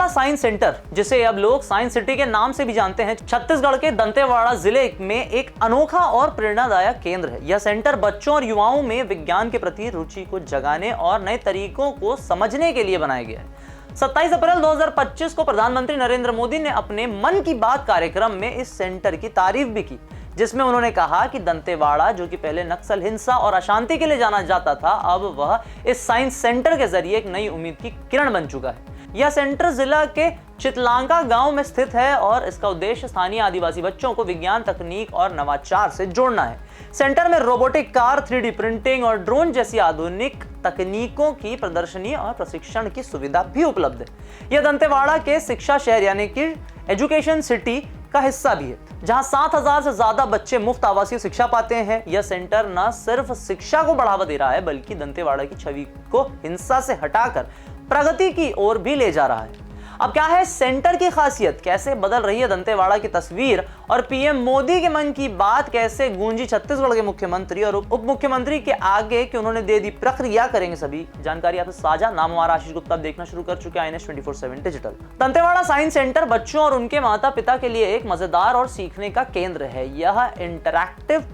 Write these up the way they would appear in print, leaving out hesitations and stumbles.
Dantewada science centre, जिसे अब लोग साइंस सिटी के नाम से भी जानते हैं, छत्तीसगढ़ के दंतेवाड़ा जिले में एक अनोखा और प्रेरणादायक केंद्र है। यह सेंटर बच्चों और युवाओं में विज्ञान के प्रति रुचि को जगाने और नए तरीकों को समझने के लिए बनाया गया है। 27 अप्रैल 2025 को प्रधानमंत्री नरेंद्र मोदी ने अपने मन की बात कार्यक्रम में इस सेंटर की तारीफ भी की, जिसमें उन्होंने कहा कि दंतेवाड़ा, जो कि पहले नक्सल हिंसा और अशांति के लिए जाना जाता था, अब वह इस साइंस सेंटर के जरिए एक नई उम्मीद की किरण बन चुका है। यह सेंटर जिला के चितलांका गांव में स्थित है और इसका उद्देश्य स्थानीय आदिवासी बच्चों को विज्ञान, तकनीक और नवाचार से जोड़ना है। सेंटर में रोबोटिक कार, 3D प्रिंटिंग और ड्रोन जैसी आधुनिक तकनीकों की प्रदर्शनी और प्रशिक्षण की सुविधा भी उपलब्ध है। यह दंतेवाड़ा के शिक्षा शहर यानी कि एजुकेशन सिटी का हिस्सा भी है, जहां 7000 से ज्यादा बच्चे मुफ्त आवासीय शिक्षा पाते हैं। यह सेंटर न सिर्फ शिक्षा को बढ़ावा दे रहा है, बल्कि दंतेवाड़ा की छवि को हिंसा से हटाकर प्रगति की ओर भी ले जा रहा है। अब क्या है सेंटर की खासियत, कैसे बदल रही है दंतेवाड़ा की तस्वीर, और पीएम मोदी के मन की बात कैसे गूंजी छत्तीसगढ़ के मुख्यमंत्री और उप मुख्यमंत्री के आगे कि उन्होंने दे दी प्रक्रिया, करेंगे सभी जानकारी आपसे साझा। नाम हमारा आशीष गुप्ता, देखना शुरू कर चुके हैं INS 24/7 digital. Dantewada science centre बच्चों और उनके माता पिता के लिए एक मजेदार और सीखने का केंद्र है। यह इंटरैक्टिव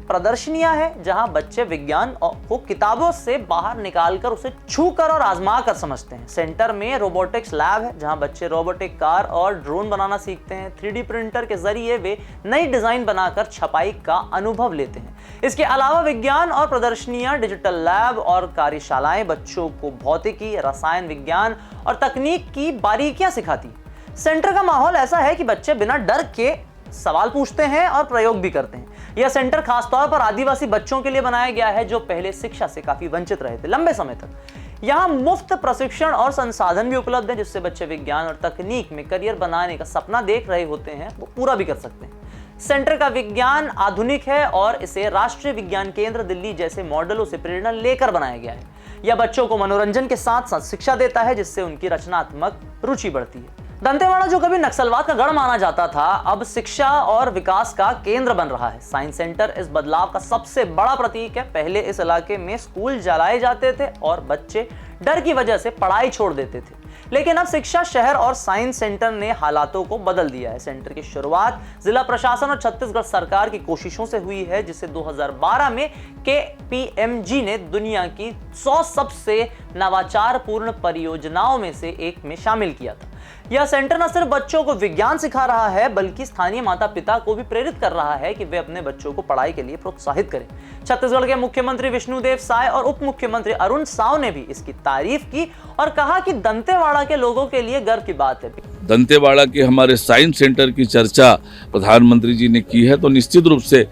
प्रदर्शनियां हैं जहां बच्चे विज्ञान को किताबों से बाहर निकालकर उसे छूकर और आजमा कर समझते हैं। सेंटर में रोबोटिक्स लैब है, जहां बच्चे रोबोटिक कार और ड्रोन बनाना सीखते हैं। 3D प्रिंटर के जरिए वे नई डिजाइन बनाकर छपाई का अनुभव लेते हैं। इसके अलावा विज्ञान और प्रदर्शनियां, डिजिटल लैब और कार्यशालाएं बच्चों को भौतिकी, रसायन विज्ञान और तकनीक की बारीकियां सिखाती। सेंटर का माहौल ऐसा है कि बच्चे बिना डर के सवाल पूछते हैं और प्रयोग भी करते हैं। यह सेंटर खासतौर पर आदिवासी बच्चों के लिए बनाया गया है, जो पहले शिक्षा से काफी वंचित रहे थे लंबे समय तक। यहाँ मुफ्त प्रशिक्षण और संसाधन भी उपलब्ध है, जिससे बच्चे विज्ञान और तकनीक में करियर बनाने का सपना देख रहे होते हैं वो पूरा भी कर सकते हैं। सेंटर का विज्ञान आधुनिक है और इसे राष्ट्रीय विज्ञान केंद्र दिल्ली जैसे मॉडलों से प्रेरणा लेकर बनाया गया है। यह बच्चों को मनोरंजन के साथ साथ शिक्षा देता है, जिससे उनकी रचनात्मक रुचि बढ़ती है। दंतेवाड़ा, जो कभी नक्सलवाद का गढ़ माना जाता था, अब शिक्षा और विकास का केंद्र बन रहा है। साइंस सेंटर इस बदलाव का सबसे बड़ा प्रतीक है। पहले इस इलाके में स्कूल जलाए जाते थे और बच्चे डर की वजह से पढ़ाई छोड़ देते थे, लेकिन अब शिक्षा शहर और साइंस सेंटर ने हालातों को बदल दिया है। सेंटर की शुरुआत जिला प्रशासन और छत्तीसगढ़ सरकार की कोशिशों से हुई है, जिसे 2012 में KPMG ने दुनिया की 100 सबसे नवाचारपूर्ण परियोजनाओं में से एक में शामिल किया था। यह सेंटर न सिर्फ बच्चों को विज्ञान सिखा रहा है, बल्कि स्थानीय माता पिता को भी प्रेरित कर रहा है कि वे अपने बच्चों को पढ़ाई के लिए प्रोत्साहित करें। छत्तीसगढ़ के मुख्यमंत्री विष्णुदेव साय और उप मुख्यमंत्री अरुण साव ने भी इसकी तारीफ की और कहा कि दंतेवाड़ा के लोगों के लिए गर्व की बात है। दंतेवाड़ा के हमारे साइंस सेंटर की चर्चा प्रधानमंत्री जी ने की है, तो निश्चित रूप से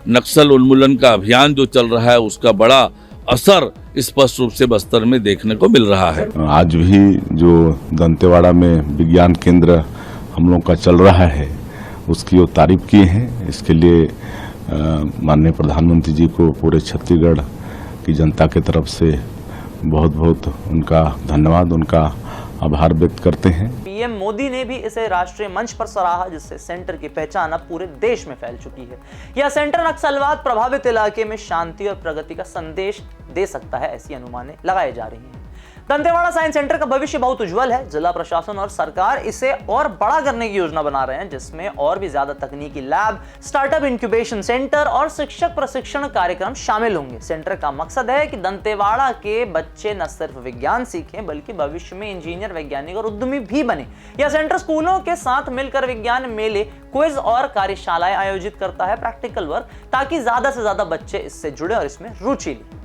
नक्सल उन्मूलन का अभियान जो चल रहा है उसका बड़ा असर स्पष्ट रूप से बस्तर में देखने को मिल रहा है। आज भी जो दंतेवाड़ा में विज्ञान केंद्र हम लोग का चल रहा है उसकी वो तारीफ किए हैं। इसके लिए माननीय प्रधानमंत्री जी को पूरे छत्तीसगढ़ की जनता के तरफ से बहुत बहुत उनका धन्यवाद, उनका आभार व्यक्त करते हैं। पीएम मोदी ने भी इसे राष्ट्रीय मंच पर सराहा, जिससे सेंटर की पहचान अब पूरे देश में फैल चुकी है। यह सेंटर नक्सलवाद प्रभावित इलाके में शांति और प्रगति का संदेश दे सकता है, ऐसी अनुमानें लगाई जा रही हैं। दंतेवाड़ा साइंस सेंटर का भविष्य बहुत उज्जवल है। जिला प्रशासन और सरकार इसे और बड़ा करने की योजना बना रहे हैं, जिसमें और भी ज्यादा तकनीकी लैब, स्टार्टअप इंक्यूबेशन सेंटर और शिक्षक प्रशिक्षण कार्यक्रम शामिल होंगे। सेंटर का मकसद है कि दंतेवाड़ा के बच्चे न सिर्फ विज्ञान सीखें, बल्कि भविष्य में इंजीनियर, वैज्ञानिक और उद्यमी भी बने। यह सेंटर स्कूलों के साथ मिलकर विज्ञान मेले, क्विज और कार्यशालाएं आयोजित करता है, प्रैक्टिकल वर्क, ताकि ज्यादा से ज्यादा बच्चे इससे जुड़े और इसमें रुचि लें।